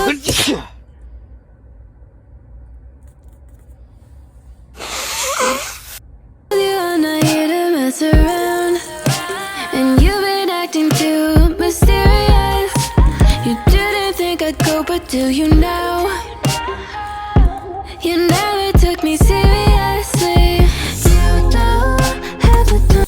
You're not here to mess around, and you've been acting too mysterious. You didn't think I'd go, but do you now? You never took me serious.